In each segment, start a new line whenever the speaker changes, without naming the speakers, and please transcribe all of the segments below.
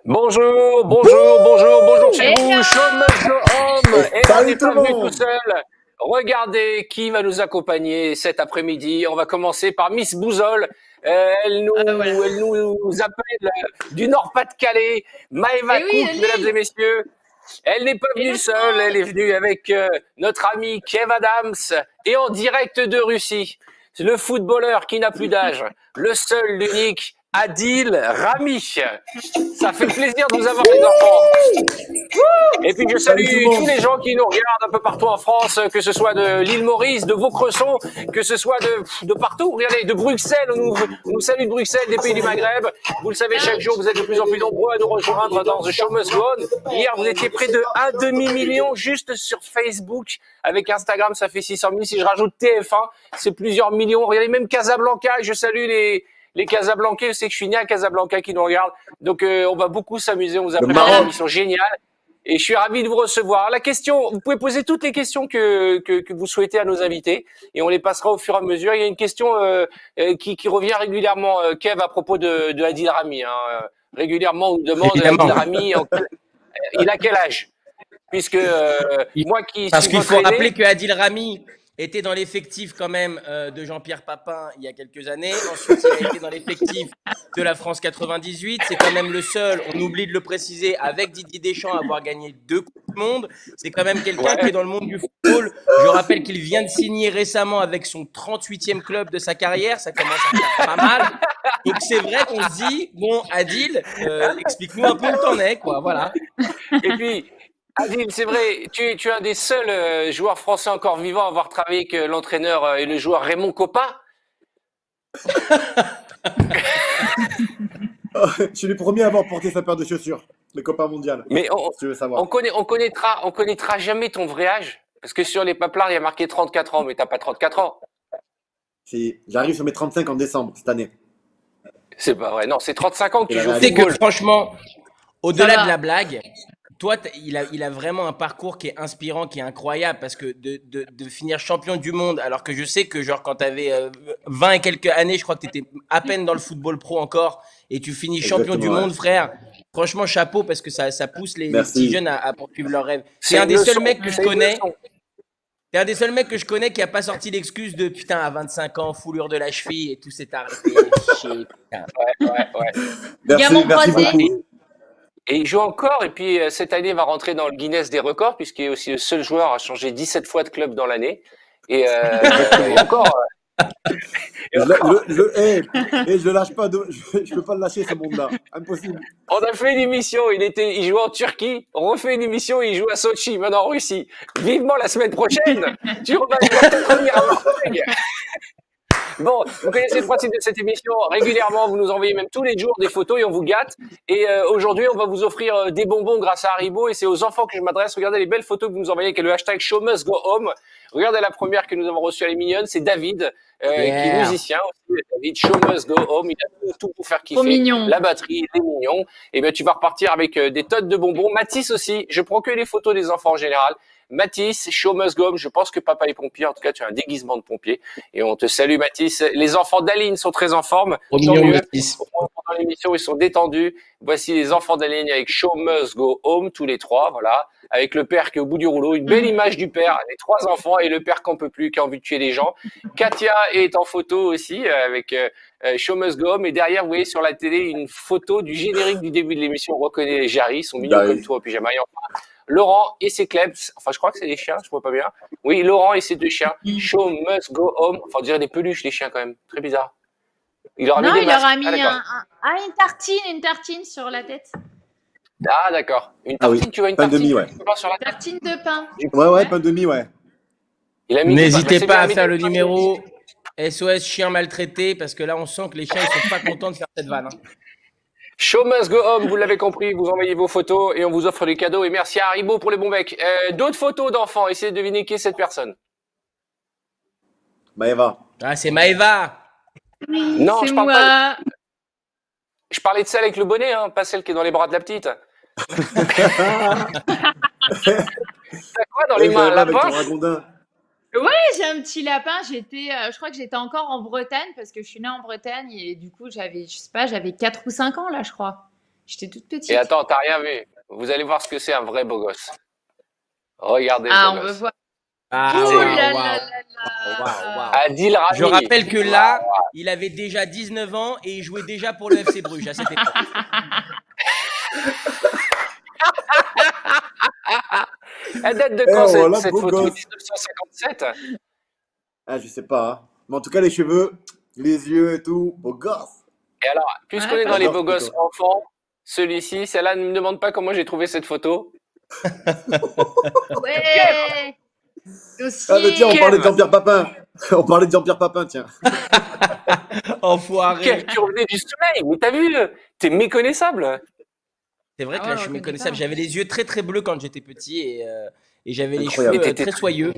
Bonjour chez vous, Show Must Go On. Et on n'est pas venu tout seul. Regardez qui va nous accompagner cet après-midi. On va commencer par Miss Bouzole. Elle nous appelle du Nord-Pas-de-Calais. Maëva Cook, mesdames et messieurs. Elle n'est pas venue seule, elle est venue avec notre ami Kev Adams et en direct de Russie. C'est le footballeur qui n'a plus d'âge, le seul, l'unique, Adil Rami. Ça fait plaisir de vous avoir les enfants. Et puis je salue tous les gens qui nous regardent un peu partout en France, que ce soit de l'île Maurice, de Vaucresson, que ce soit de partout. Regardez, de Bruxelles, on nous salue de Bruxelles, des pays du Maghreb. Vous le savez, chaque jour, vous êtes de plus en plus nombreux à nous rejoindre dans The Show Must Go On. Hier, vous étiez près de 1,5 million juste sur Facebook. Avec Instagram, ça fait 600 000. Si je rajoute TF1, c'est plusieurs millions. Regardez, même Casablanca, je salue les Casablancais, je sais que je suis né à Casablanca qui nous regardent. Donc, on va beaucoup s'amuser. On vous a préparé une émission géniale. Et je suis ravi de vous recevoir. La question, vous pouvez poser toutes les questions que vous souhaitez à nos invités. Et on les passera au fur et à mesure. Il y a une question qui revient régulièrement, Kev, à propos de Adil Rami. Régulièrement, on nous demande Adil Rami, il a quel âge? Puisque moi qui
Parce qu'il faut rappeler que Adil Rami était dans l'effectif quand même de Jean-Pierre Papin il y a quelques années. Ensuite, il a été dans l'effectif de la France 98. C'est quand même le seul, on oublie de le préciser, avec Didier Deschamps, à avoir gagné 2 Coupes du Monde. C'est quand même quelqu'un qui est dans le monde du football. Je rappelle qu'il vient de signer récemment avec son 38e club de sa carrière. Ça commence à faire pas mal. Donc c'est vrai qu'on se dit, bon, Adil, explique-nous un peu où t'en es, quoi. Voilà.
Et puis, Adil, c'est vrai, tu es un des seuls joueurs français encore vivants à avoir travaillé avec l'entraîneur et le joueur Raymond Kopa.
Je suis le premier à avoir porté sa paire de chaussures, le Copa mondial.
Mais
si tu veux savoir.
on connaîtra jamais ton vrai âge. Parce que sur les paplards, il y a marqué 34 ans, mais t'as pas 34 ans.
J'arrive sur mes 35 en décembre cette année.
C'est pas vrai. Non, c'est 35 ans que tu joues au
football.
football.
Que franchement, au-delà de la blague, toi, il a vraiment un parcours qui est inspirant, qui est incroyable, parce que de finir champion du monde, alors que je sais que genre quand tu avais 20 et quelques années, je crois que tu étais à peine dans le football pro encore, et tu finis champion du monde, frère. Franchement, chapeau, parce que ça pousse les petits jeunes à poursuivre leurs rêves. C'est un des seuls mecs que je connais. T'es un des seuls mecs que je connais qui a pas sorti l'excuse de putain à 25 ans, foulure de la cheville et tout s'est arrêté.
Ouais.
Merci beaucoup.
Et il joue encore, et puis cette année, il va rentrer dans le Guinness des records, puisqu'il est aussi le seul joueur à changer 17 fois de club dans l'année. Et encore.
Je le lâche pas, je peux pas le lâcher ce monde-là. Impossible.
On a fait une émission, il jouait en Turquie, on refait une émission, il joue à Sochi, maintenant en Russie. Vivement la semaine prochaine, tu vas peut-être revenir à Marseille. Bon, vous connaissez le principe de cette émission. Régulièrement, vous nous envoyez même tous les jours des photos et on vous gâte. Et aujourd'hui, on va vous offrir des bonbons grâce à Haribo. Et c'est aux enfants que je m'adresse. Regardez les belles photos que vous nous envoyez avec le hashtag Show Must Go Home. Regardez la première que nous avons reçue, elle est mignonne. C'est David, qui est musicien aussi. David, Show Must Go Home. Il a tout pour faire kiffer.
Mignon.
La batterie, il est mignon. Et bien, tu vas repartir avec des tonnes de bonbons. Mathis aussi. Je prends que les photos des enfants en général. Mathis, Show Must Go Home, je pense que papa est pompier. En tout cas, tu as un déguisement de pompier. Et on te salue, Mathis. Les enfants d'Aline sont très en forme.
Mignon, Mathis.
Pendant l'émission, ils sont détendus. Voici les enfants d'Aline avec Show Must Go Home, tous les trois, voilà. Avec le père qui est au bout du rouleau. Une belle image du père, les 3 enfants et le père qui n'en peut plus, qui a envie de tuer les gens. Katia est en photo aussi avec Show Must Go Home. Et derrière, vous voyez sur la télé une photo du générique du début de l'émission. On reconnaît les Jarry, ils sont mignons comme toi au pyjama. Et enfin, Laurent et ses klebs, enfin je crois que c'est des chiens, je vois pas bien. Oui, Laurent et ses 2 chiens. Show Must Go Home. Enfin, on dirait des peluches les chiens quand même, très bizarre. Il leur a mis des masques.
Une tartine sur la tête.
Ah d'accord. Une tartine, tu vois une
pain
tartine
de mie, ouais.
sur la tête.
Tartine de pain.
Ouais, pain de mie, ouais.
N'hésitez pas à faire le numéro SOS chien maltraité, parce que là on sent que les chiens ils sont pas contents de faire cette vanne.
Show Must Go Home, vous l'avez compris, vous envoyez vos photos et on vous offre des cadeaux. Et merci à Haribo pour les bons becs. D'autres photos d'enfants, essayez de deviner qui est cette personne.
Maëva.
Ah, c'est Maëva.
Oui,
non,
je parle pas.
Je parlais de celle avec le bonnet, hein, pas celle qui est dans les bras de la petite. T'as quoi dans les mains, un lapin?
j'ai un petit lapin. Je crois que j'étais encore en Bretagne parce que je suis née en Bretagne et du coup, je sais pas, j'avais 4 ou 5 ans là, je crois. J'étais toute
Et
petite.
attends, t'as rien vu. Vous allez voir ce que c'est un vrai beau gosse. Regardez le
Ah,
beau
on veut
gosse.
voir.
Ah,
Oh
waouh,
là là
waouh,
là
waouh, waouh.
là.
Adil
Je
Rami.
rappelle que là, il avait déjà 19 ans et il jouait déjà pour le FC Bruges à cette époque.
Elle date de
Eh,
quand
voilà,
cette
beau
photo?
gosse.
1957?
Ah, je sais pas. Hein. Mais en tout cas, les cheveux, les yeux et tout, beau gosse.
Et alors, puisqu'on
Ouais,
est
pas
dans les
mal.
beaux gosses enfants, celui-ci, celle-là, ne me demande pas comment j'ai trouvé cette photo.
Ouais.
Ah, mais tiens, on
Dossier.
parlait de Jean-Pierre Papin. On parlait de Jean-Pierre Papin, tiens.
Enfoiré.
Tu revenais du soleil, mais t'as vu? T'es méconnaissable.
C'est vrai
Ah
que
ouais,
là, je
on
suis
reconnaît
méconnaissable.
pas.
J'avais les yeux très très bleus quand j'étais petit et j'avais les
Incroyable.
cheveux
Et t'étais
très soyeux.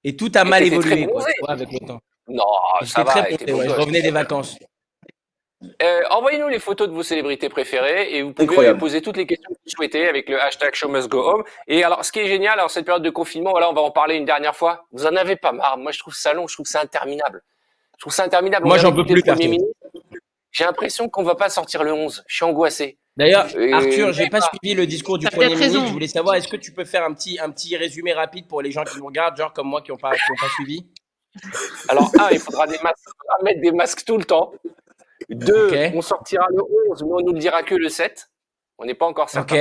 Et tout a
et
mal
t'étais très
évolué, quoi,
bronzé.
tu vois, avec le temps.
Non, ça
J'étais très
va, t'es
bronzé,
beau
ouais, je
gosse.
revenais des vacances.
Envoyez-nous les photos de vos célébrités préférées et vous pouvez
Incroyable.
poser toutes les questions que vous souhaitez avec le hashtag Show Must Go Home. Et alors, ce qui est génial, en cette période de confinement, voilà, on va en parler une dernière fois. Vous en avez pas marre. Moi, je trouve ça long, je trouve ça interminable. Je trouve ça interminable. On
Moi,
vient
j'en peux
d'écouter le
plus,
Premier
perso.
ministre. J'ai l'impression qu'on va pas sortir le 11. Je suis angoissé.
D'ailleurs,
Vous
Arthur, j'ai
n'avez
pas
pas.
suivi le discours du
T'as
Premier
peut-être
ministre. Je
raison.
voulais savoir, est-ce que tu peux faire un petit résumé rapide pour les gens qui nous regardent, genre comme moi qui n'ont pas suivi?
Alors, il faudra mettre des masques tout le temps.
Ok,
2, on sortira le 11, mais on nous le dira que le 7. On n'est pas encore
ok.
certain.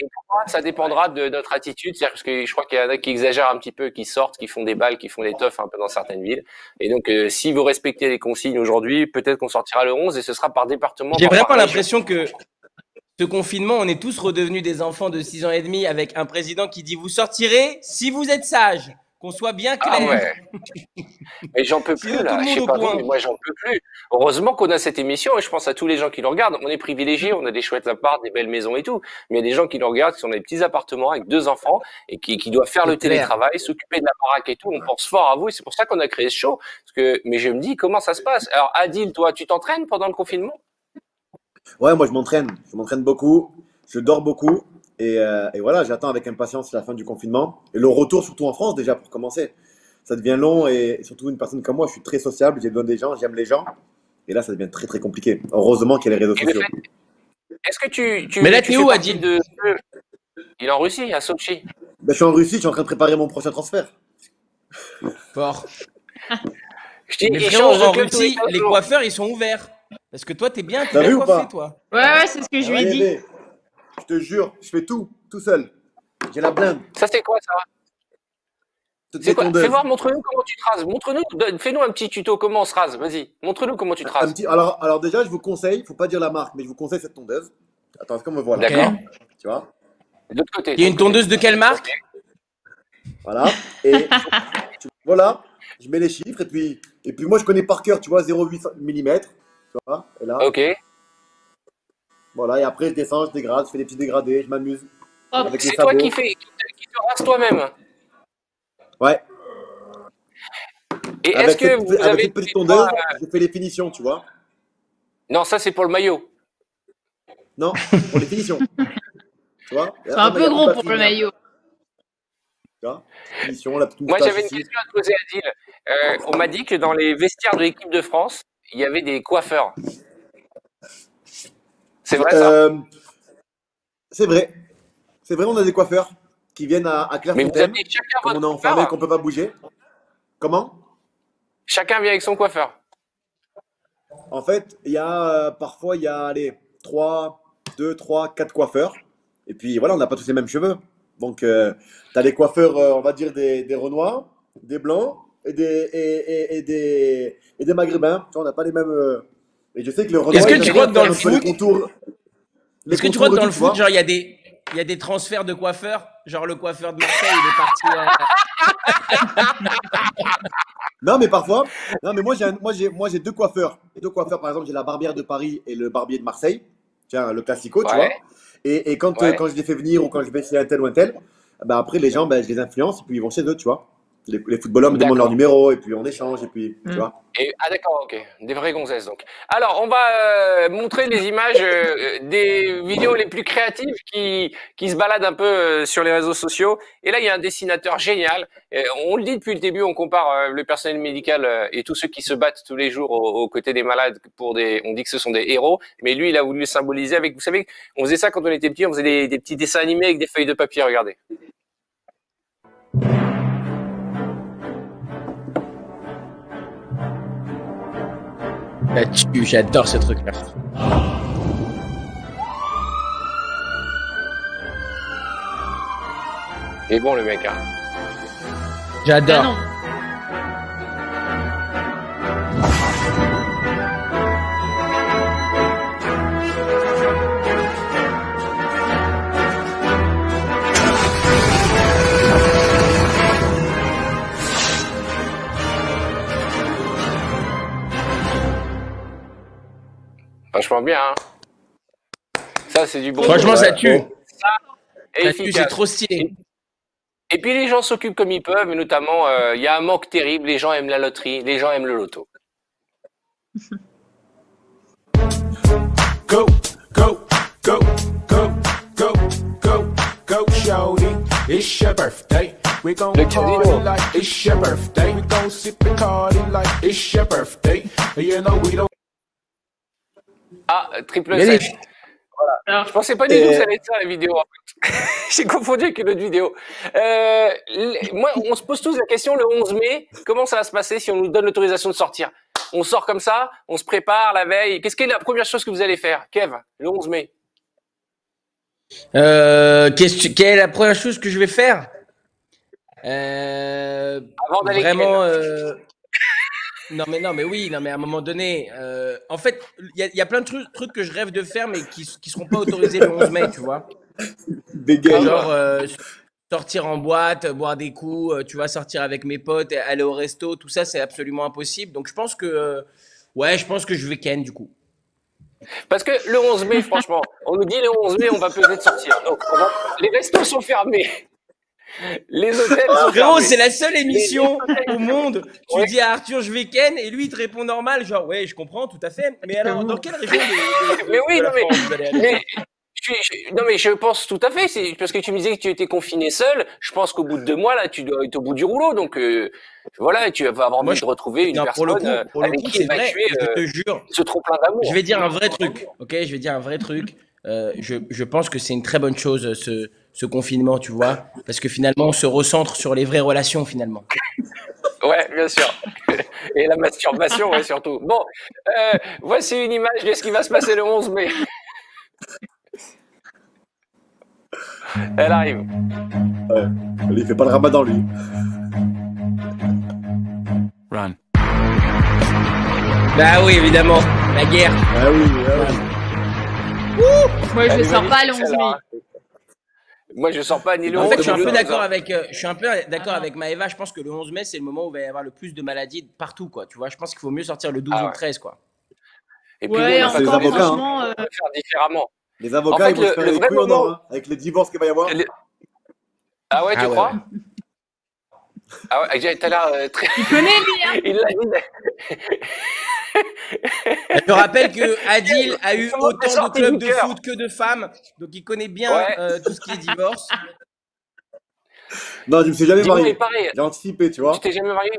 Et 3, ça dépendra de notre attitude. C'est-à-dire parce que je crois qu'il y en a qui exagèrent un petit peu, qui sortent, qui font des balles, qui font des teufs un peu dans certaines villes. Et donc, si vous respectez les consignes aujourd'hui, peut-être qu'on sortira le 11 et ce sera par département,
J'ai
pas par
vraiment
région.
l'impression que ce confinement, on est tous redevenus des enfants de 6 ans et demi avec un président qui dit vous sortirez si vous êtes sages, qu'on soit bien
Ah
clair.
ouais, mais j'en peux
Sinon,
plus
tout
là.
le
Je
monde
sais
au
pas vous,
point.
mais moi j'en peux plus. Heureusement qu'on a cette émission et je pense à tous les gens qui nous regardent. On est privilégiés, on a des chouettes apparts, des belles maisons et tout. Mais il y a des gens qui nous regardent, qui sont dans des petits appartements avec 2 enfants et qui doivent faire le
C'est clair.
télétravail, s'occuper de la baraque et tout. On pense fort à vous et c'est pour ça qu'on a créé ce show. Mais je me dis comment ça se passe. Alors Adil, toi, tu t'entraînes pendant le confinement?
Ouais, moi, je m'entraîne. Je m'entraîne beaucoup. Je dors beaucoup. Et voilà, j'attends avec impatience la fin du confinement. Et le retour, surtout en France, déjà, pour commencer. Ça devient long et surtout une personne comme moi, je suis très sociable, j'ai besoin des gens, j'aime les gens. Et là, ça devient très très compliqué. Heureusement qu'il y a les réseaux
Et le
sociaux.
fait, est-ce que tu
Mais là,
tu
t'es
fais
où,
partie
Adil?
de il est en Russie, à Sochi.
Ben, je suis en Russie, je suis en train de préparer mon prochain transfert.
Fort.
Je dis,
Mais
il
frérot,
change de
en
club tous les
Russie,
15
les
jours.
coiffeurs, ils sont ouverts. Parce que toi, t'es bien
T'as vu ou
coiffé,
pas?
toi.
Ouais, c'est ce que
Ah
je lui ai
ouais?
dit.
Bébé, je te jure, je fais tout seul. J'ai la blinde,
Ça c'est quoi ça?
toutes
C'est
mes
quoi? Fais
tondeuses.
voir, montre-nous comment tu te rases. Fais-nous un petit tuto comment on se rase. Vas-y, montre-nous comment tu te rases.
Alors déjà, je vous conseille, faut pas dire la marque, mais je vous conseille cette tondeuse. Attends, est-ce qu'on me voit là?
Ok.
D'accord.
Tu vois?
De l'autre côté.
Il y a une tondeuse de quelle marque?
Voilà. Et voilà, je mets les chiffres et puis moi je connais par cœur, tu vois, 0,8 mm. Tu vois? Et là,
Ok.
voilà, et après je descends, je dégrade, je fais des petits dégradés, je m'amuse
Hop.
avec les
C'est toi
sabots.
qui te rases toi-même.
Ouais,
Et est-ce
avec
que vous
avec
avez
cette petite tondeuse, je fais les finitions, tu vois?
Non, ça c'est pour le maillot.
Non, pour les finitions. Tu vois?
C'est un peu gros pour le maillot.
Tu vois? Finition, la petite
Moi
moustache
j'avais une
ici.
question à te poser, Adil. On m'a dit que dans les vestiaires de l'équipe de France, il y avait des coiffeurs. C'est vrai ça?
C'est vrai. C'est vrai, on a des coiffeurs qui viennent à
Mais vous
Clairefontaine,
avez chacun
comme on
votre
est enfermé,
coiffeur.
qu'on peut pas bouger. Comment?
Chacun vient avec son coiffeur.
En fait, il y a parfois, il y a allez, 2, 3, 4 coiffeurs. Et puis voilà, on n'a pas tous les mêmes cheveux. Donc, tu as des coiffeurs, on va dire, des Renois, des Blancs et des Maghrébins. Tu vois, on n'a pas les mêmes. Et je sais que le Renois,
Est-ce que
il
tu
aime
crois
bien
que dans
faire
le
un peu les
foot,
contours. Les
est-ce que tu crois que
contours
dans
et
le
tout, tu
foot,
vois.
genre, il y a des transferts de coiffeurs? Genre, le coiffeur de Marseille, il est parti.
Non, mais parfois. Non, mais moi, j'ai 2 coiffeurs. 2 coiffeurs, par exemple, j'ai la barbière de Paris et le barbier de Marseille. Tiens, le classico, tu vois.
Ouais,
Et quand
ouais.
je les fais venir ou quand je vais chez un tel ou un tel, bah après, les gens, bah, je les influence et puis ils vont chez eux, tu vois. Les footballeurs me demandent leur numéro et puis on échange et puis tu vois.
D'accord, ok, des vraies gonzesses donc. Alors on va montrer les images des vidéos les plus créatives qui se baladent un peu sur les réseaux sociaux. Et là il y a un dessinateur génial. On le dit depuis le début, on compare le personnel médical et tous ceux qui se battent tous les jours aux côtés des malades on dit que ce sont des héros. Mais lui il a voulu le symboliser avec, vous savez, on faisait ça quand on était petit, on faisait des petits dessins animés avec des feuilles de papier. Regardez.
J'adore ce truc-là.
Il est bon le mec, hein.
J'adore.
non.
Franchement bien, hein. Ça c'est du bon.
Franchement, ça tue.
Ça, efficace.
C'est trop stylé.
Et puis les gens s'occupent comme ils peuvent, et notamment il y a un manque terrible. Les gens aiment la loterie, les gens aiment le loto.
Go, go, go, go, go, go, go, shorty. It's your birthday. We gon' party like it's your birthday. We gon' sip and party like it's your birthday. You know we don't.
Ah, triple 7. Voilà. Je pensais pas du tout que ça allait être ça la vidéo. En fait. J'ai confondu avec une autre vidéo. Moi, on se pose tous la question le 11 mai, comment ça va se passer si on nous donne l'autorisation de sortir? On sort comme ça, on se prépare la veille. Qu'est-ce qui est la première chose que vous allez faire, Kev, le 11 mai?
Quelle est la première chose que je vais faire?
Avant d'aller
vraiment. Non mais à un moment donné, en fait, il y a plein de trucs que je rêve de faire mais qui seront pas autorisés le 11 mai, tu vois. Genre sortir en boîte, boire des coups, tu vois, sortir avec mes potes, aller au resto, tout ça c'est absolument impossible. Donc je pense que je vais ken du coup.
Parce que le 11 mai, franchement, on nous dit le 11 mai on va peut-être sortir. Donc les restos sont fermés. Les hôtels sont
Frérot,
fermés.
c'est la seule émission au monde. Tu dis à Arthur, je vais ken, et lui, il te répond normal, genre, ouais, je comprends, tout à fait. Mais alors, dans quelle région
Mais oui,
de
non,
la France vous allez aller
non, mais je pense tout à fait. C'est parce que tu me disais que tu étais confiné seul. Je pense qu'au bout de 2 mois, là, tu dois être au bout du rouleau. Donc, voilà, tu vas avoir envie de retrouver une personne avec qui évacuer
je te jure,
ce trop plein d'amour.
Je vais dire un vrai truc, ok? Je vais dire un vrai truc. Je pense que c'est une très bonne chose, ce confinement, tu vois, parce que finalement, on se recentre sur les vraies relations, finalement.
Ouais, bien sûr. Et la masturbation, ouais, surtout. Bon, voici une image de ce qui va se passer le 11 mai. Elle arrive.
Ouais. Il fait pas le ramadan, lui.
Run.
Bah oui, évidemment, la guerre.
Ah oui, ah oui.
Moi, je ne sors pas le 11 mai.
Moi, je sors pas ni le 11
En fait, je suis un
ni
peu
le
d'accord
11.
avec Maëva. Je pense que le 11 mai, c'est le moment où il va y avoir le plus de maladies partout, quoi. Tu vois, je pense qu'il faut mieux sortir le 12 ou le 13, quoi.
Et puis,
Ouais,
nous, on va
encore,
faire
franchement,
on va faire différemment.
Les avocats,
En fait,
ils vont se faire
le
les
vrai
couilles en
moment-
or, hein, avec les divorces qu'il va y avoir.
Ah ouais, tu crois?
Ouais.
Ah ouais, t'as l'air très...
il connaît lui, hein.
Il l'a dit.
Je rappelle que Adil a eu
Comment t'es
autant de
sorti
clubs
du
de
cœur
foot que de femmes, donc il connaît bien
Ouais.
tout ce qui est divorce.
Non, je me suis jamais
Dis-moi,
marié.
il paraît,
J'ai anticipé, tu vois.
tu t'es jamais marié?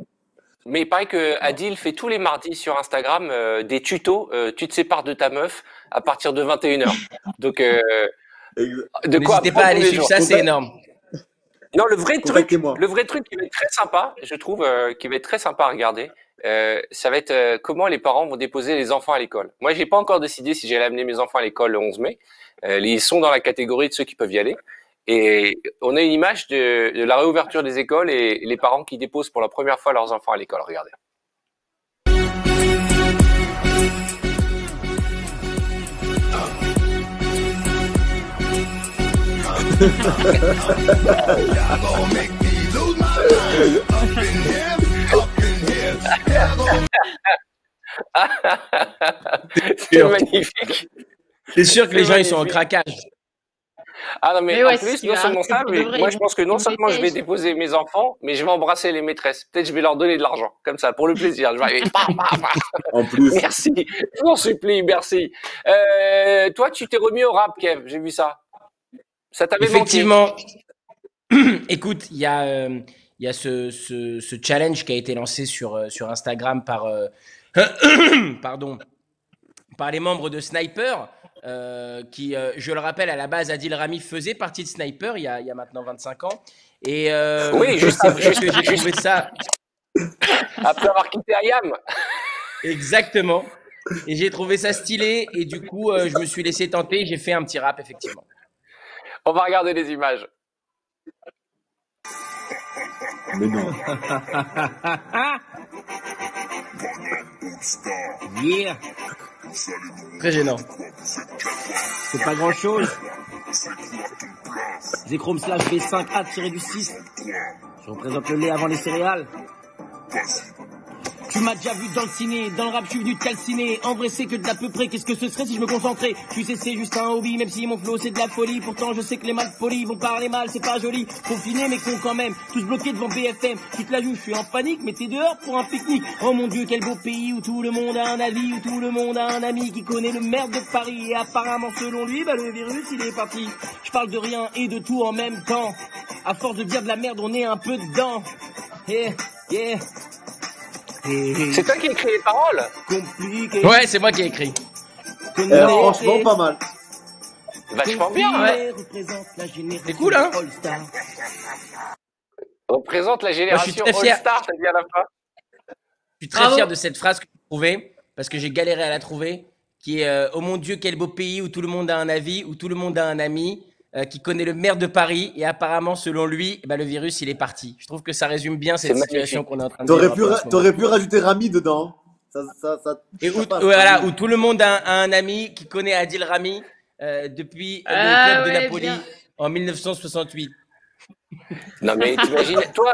Mais il paraît que Adil fait tous les mardis sur Instagram des tutos. Tu te sépares de ta meuf à partir de 21h. Donc, de quoi
N'hésitez pas à
apprendre
aller
tous les
suivre
jours.
ça, c'est énorme.
Non, le vrai truc
Contactez-moi.
qui va être très sympa, je trouve, qui va être très sympa à regarder, ça va être comment les parents vont déposer les enfants à l'école. Moi, j'ai pas encore décidé si j'allais amener mes enfants à l'école le 11 mai. Ils sont dans la catégorie de ceux qui peuvent y aller. Et on a une image de la réouverture des écoles et les parents qui déposent pour la première fois leurs enfants à l'école. Regardez. C'est magnifique.
C'est sûr que les gens, ils sont en
magnifique.
craquage.
Ah non, mais
Mais
en
ouais,
plus,
si
non
tu
seulement
arrêtes
ça,
pour de
mais
vrai,
moi
ils
je
vont
pense que non
prendre des
seulement je vais
têches.
déposer mes enfants, mais je vais embrasser les maîtresses. Peut-être je vais leur donner de l'argent, comme ça, pour le plaisir. Je vais arriver,
En plus.
merci, je m'en supplie, merci. Toi, tu t'es remis au rap, Kev, j'ai vu ça. Ça t'avait manqué.
Effectivement. Écoute, il y a ce challenge qui a été lancé sur Instagram pardon, par les membres de Sniper, qui, je le rappelle, à la base, Adil Rami faisait partie de Sniper il y a maintenant 25 ans. Et
Oui,
c'est vrai que j'ai trouvé ça
après avoir quitté Ayam.
exactement. Et j'ai trouvé ça stylé. Et du coup, je me suis laissé tenter. J'ai fait un petit rap, effectivement.
On va regarder les images.
Mais non.
Yeah,
Très gênant.
c'est pas grand chose. Zchrome slash V5A tiré du 6. Je représente le lait avant les céréales. Tu m'as déjà vu dans le ciné, dans le rap je suis venu te calciner. En vrai c'est que de l'à peu près, qu'est-ce que ce serait si je me concentrais? Tu sais c'est juste un hobby, même si mon flow c'est de la folie. Pourtant je sais que les mal polis vont parler mal, c'est pas joli. Confinés mais con quand même, tous bloqués devant BFM. Tu te la joues, je suis en panique, mais t'es dehors pour un pique-nique. Oh mon dieu quel beau pays où tout le monde a un avis, où tout le monde a un ami qui connaît le maire de Paris. Et apparemment selon lui, bah le virus il est parti. Je parle de rien et de tout en même temps. À force de dire de la merde on est un peu dedans. Yeah, yeah.
C'est toi qui as écrit les paroles?
Compliqué.
Ouais, c'est moi qui ai écrit.
Franchement, pas mal.
Vachement bien, ouais.
C'est cool, hein?
Représente la
Moi, je suis
génération
très fier.
All-Star, t'as dit à la fin.
Je suis très
Bravo.
fier de cette phrase que j'ai trouvée, parce que j'ai galéré à la trouver, qui est oh mon Dieu, quel beau pays où tout le monde a un avis, où tout le monde a un ami, qui connaît le maire de Paris, et apparemment, selon lui, bah, le virus, il est parti. Je trouve que ça résume bien cette
C'est
situation
magnifique.
qu'on est en train de vivre.
T'aurais pu rajouter Rami dedans.
Et où,
ça passe.
voilà, où tout le monde a un ami qui connaît Adil Rami depuis le club de
ouais,
Napoli
bien.
en 1968.
Non mais t'imagines, toi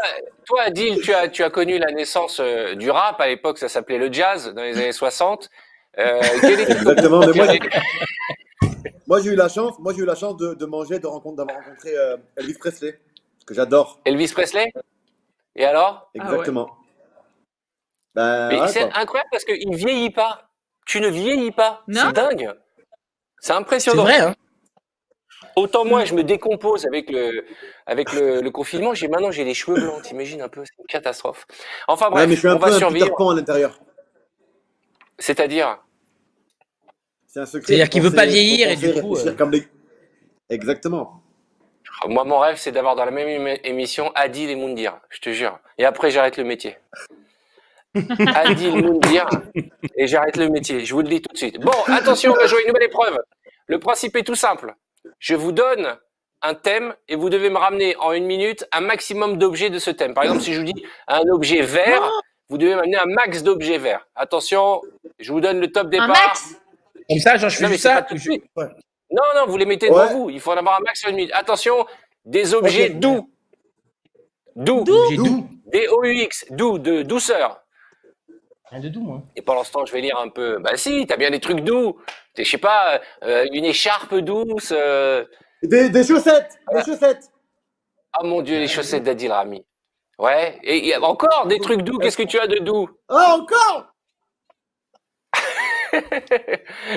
Adil, tu as connu la naissance du rap, à l'époque ça s'appelait le jazz, dans les années 60. Quel est ton
Exactement, mais
préféré?
moi j'ai eu la chance de manger, d'avoir rencontré Elvis Presley, que j'adore.
Elvis Presley? Et alors?
Exactement. Ben,
Mais
ouais,
c'est
quoi.
incroyable parce qu'il vieillit pas. Tu ne vieillis pas.
Non.
C'est dingue. C'est
C'est
impressionnant.
vrai, hein?
Autant moi, je me décompose avec le confinement. Maintenant, j'ai les cheveux blancs. T'imagines un peu, c'est une catastrophe. Enfin
Ouais,
bref,
mais je suis un
on
peu
va
un Peter
survivre.
Pan à l'intérieur.
C'est-à-dire,
C'est un secret.
C'est-à-dire qu'il veut pas
Penser,
vieillir et
penser,
du coup,
réfléchir comme les... Exactement.
moi, mon rêve, c'est d'avoir dans la même émission Adil et Moundir. Je te jure. Et après, j'arrête le métier. Adil, Moundir, et j'arrête le métier. Je vous le dis tout de suite. Bon, attention, on va jouer une nouvelle épreuve. Le principe est tout simple. Je vous donne un thème et vous devez me ramener en 1 minute un maximum d'objets de ce thème. Par exemple, si je vous dis un objet vert, vous devez m'amener un max d'objets verts. Attention, je vous donne le top
Un
départ.
max.
comme ça, genre, je fais
Non, mais
juste
c'est
ça.
pas tout de
je-
suite.
Ouais.
Non, vous les mettez devant
Ouais.
vous. Il faut en avoir un max en 1 minute. Attention, des objets
Ok.
doux. Doux.
J'ai
Doux.
doux.
D-O-U-X. Doux, de douceur.
Rien de doux, moi.
Et pour l'instant, je vais lire un peu. Bah si, t'as bien des trucs doux. Je sais pas, une écharpe douce.
Des chaussettes. Des chaussettes.
Ah mon Dieu, les chaussettes d'Adil Rami. Ouais. Et encore des trucs doux. Qu'est-ce que tu as de doux?
Ah, encore.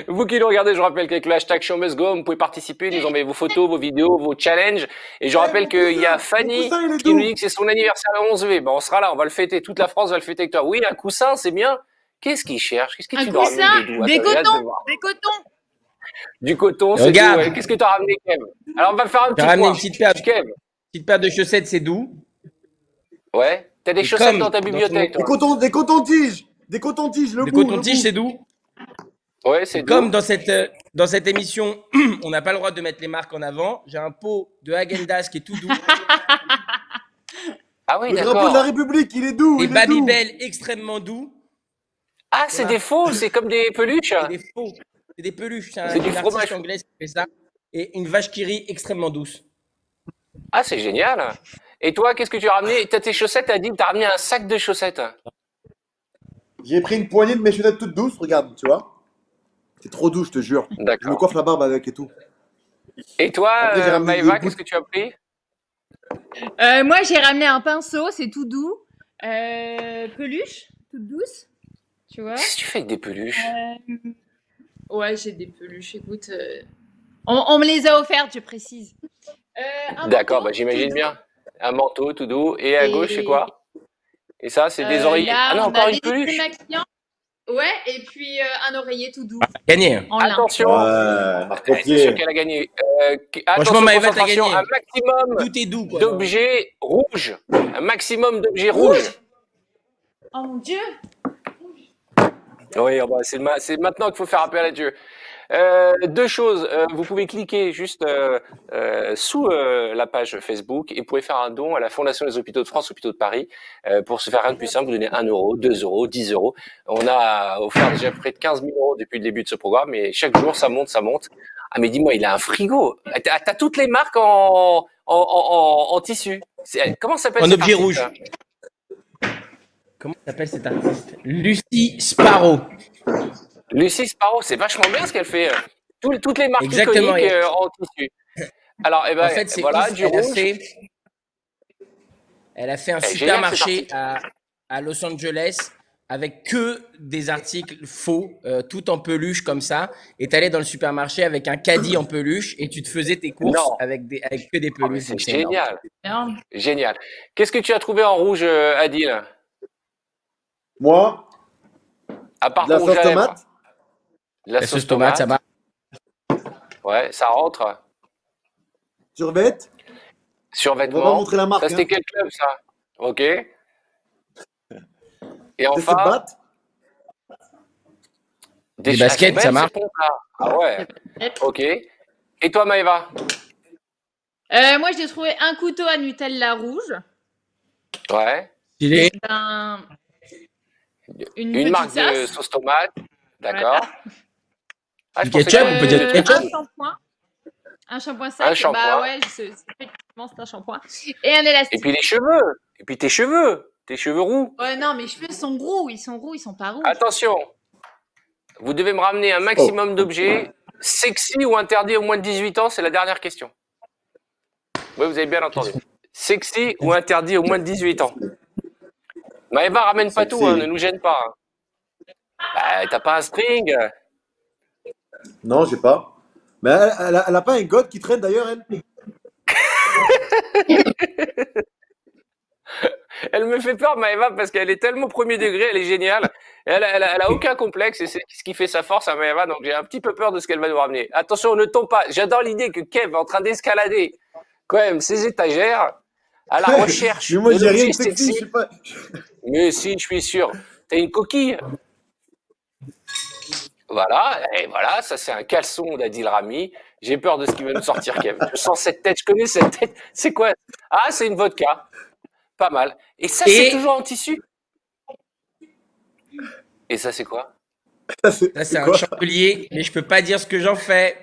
Vous qui nous regardez, je rappelle qu'avec le hashtag Show Must Go, vous pouvez participer, nous envoyer vos photos, vos vidéos, vos challenges. Et je rappelle
mon
qu'il y a
coussin,
Fanny
mon coussin, il est
qui nous
doux.
dit que c'est son anniversaire le 11 mai. Ben, on sera là, on va le fêter. Toute la France va le fêter avec toi. Oui, un coussin, c'est bien. Qu'est-ce qu'il cherche? Qu'est-ce que
Un
tu dois ramener
coussin,
de doux?
des
Attends, j'ai hâte de
cotons,
voir.
des cotons.
Du coton, c'est
Regarde.
doux. Ouais. Qu'est-ce que tu as ramené, Kev? Alors, on va faire un
J'ai
petit
ramené
point.
une petite paire de chaussettes, c'est doux.
Ouais. T'as des
Et
chaussettes
comme
dans ta
dans
bibliothèque,
Des
toi?
cotons-tiges. Des cotons-tiges, le
Des
bout.
cotons-tiges, c'est doux.
Ouais, c'est
Comme
doux.
dans cette émission, on n'a pas le droit de mettre les marques en avant. J'ai un pot de Häagen-Dazs qui est tout doux.
Ah oui,
Le drapeau de la
d'accord.
République, il est doux.
Des
Il est doux.
Babybel extrêmement doux.
Ah, c'est
Voilà.
des faux, c'est comme des peluches.
C'est des faux. C'est des peluches. C'est
C'est du
une
fromage.
artiste anglaise qui fait ça. Et une vache qui rit extrêmement douce.
Ah, c'est génial. Et toi, qu'est-ce que tu as ramené? T'as tes chaussettes, t'as dit que t'as ramené un sac de chaussettes.
J'ai pris une poignée de mes chaussettes toutes douces, regarde, tu vois. C'est trop doux, je te jure. Je me
D'accord.
coiffe la barbe avec et tout.
Et toi,
Après, j'ai ramené
Maëva,
des
qu'est-ce que tu as pris?
Moi, j'ai ramené un pinceau, c'est tout doux. Peluche, toute douce, tu vois.
Qu'est-ce que tu fais avec des peluches?
Ouais, j'ai des peluches, écoute. On me les a offertes, je précise. Un
D'accord,
manteau,
bah, j'imagine
tout
bien. Un manteau tout doux. Et à gauche, c'est
Et
quoi? Et ça, c'est des oreillers. Ah
là,
non,
on
encore
a
une
des
peluche.
démaquillants. Ouais, et puis un oreiller tout doux,
Gagné.
en lin.
Attention.
Ouais, marque au
C'est sûr
pied.
qu'elle a gagné.
Franchement,
Attention,
Maëva, t'as
concentration.
gagné.
Un maximum
Tout est doux, quoi.
d'objets rouges. Un maximum d'objets rouges.
Oh mon Dieu!
Oui, bah, c'est maintenant qu'il faut faire appel à Dieu. Deux choses. Vous pouvez cliquer juste sous la page Facebook et vous pouvez faire un don à la Fondation des Hôpitaux de France, Hôpitaux de Paris, pour se faire rien de plus simple. Vous donnez 1 euro, 2 euros, 10 euros. On a offert déjà près de 15 000 euros depuis le début de ce programme et chaque jour, ça monte, ça monte. Ah, mais dis-moi, il a un frigo. T'as toutes les marques en tissu. Comment ça s'appelle
En
cet
objet
artiste,
rouge.
là
Comment s'appelle cet artiste? Lucie Sparrow.
Lucie Sparrow, c'est vachement bien ce qu'elle fait. Toutes les marques
Exactement,
iconiques en tissu. Alors, eh ben,
En fait, c'est
voilà,
ouf.
du rouge.
Elle a fait un
Elle est
supermarché
géniale,
à Los Angeles avec que des articles faux, tout en peluche comme ça. Et tu allais dans le supermarché avec un caddie en peluche et tu te faisais tes courses
Non.
avec que des
Ah, mais
peluches.
c'est
donc c'est énorme.
génial.
Non.
Génial. Qu'est-ce que tu as trouvé en rouge, Adil?
Moi,
À part
de la
ton rouge
sauce
à lèvres.
tomate.
De la
La
sauce
sauce tomate, ça
tomate.
va.
Ouais, ça rentre.
Survêt. On va pas
Survêtement.
montrer la marque.
Ça, c'était
Hein.
quel club, ça? Ok. Et
Des
enfin,
battes.
Des baskets, ça marche.
Ah ouais. Ok. Et toi, Maëva?
Moi, j'ai trouvé un couteau à Nutella rouge.
Ouais.
Stylé.
Une
Une
petite
marque de
tasse.
sauce tomate. D'accord.
Voilà.
Ah, je
Du
pensais
ketchup,
que
on peut dire
c'était-
ketchup.
Un shampoing. Un shampoing sec.
Un shampoing.
Bah ouais, effectivement, c'est un shampoing. Et un élastique.
Et puis les cheveux. Et puis tes cheveux. Tes cheveux roux.
Ouais, non, mes cheveux sont roux. Ils sont pas roux.
Attention. Vous devez me ramener un maximum d'objets sexy ou interdits au moins de 18 ans. C'est la dernière question. Oui, vous avez bien entendu. Sexy ou interdit au moins de 18 ans. Maëva, ramène pas
Sexy.
tout, hein, ne nous gêne pas. Hein. Bah, t'as pas un string?
Non, j'ai pas. Mais elle a pas un god qui traîne d'ailleurs, elle.
Elle me fait peur, Maëva, parce qu'elle est tellement premier degré, elle est géniale. Elle a aucun complexe et c'est ce qui fait sa force à Maëva, donc j'ai un petit peu peur de ce qu'elle va nous ramener. Attention, ne tombe pas. J'adore l'idée que Kev est en train d'escalader quand même ses étagères à la recherche
Mais moi,
de
j'ai rien
l'objet
de sexy.
sexy.
Je sais pas.
Mais si, je suis sûr. T'as une coquille. Voilà, et voilà, ça c'est un caleçon d'Adil Rami. J'ai peur de ce qui va nous sortir, Kev. Je sens cette tête, je connais cette tête. C'est quoi? Ah, c'est une vodka. Pas mal. Et ça, c'est toujours en tissu. Et ça, c'est quoi?
Ça, c'est un
quoi
chancelier, mais je peux pas dire ce que j'en fais.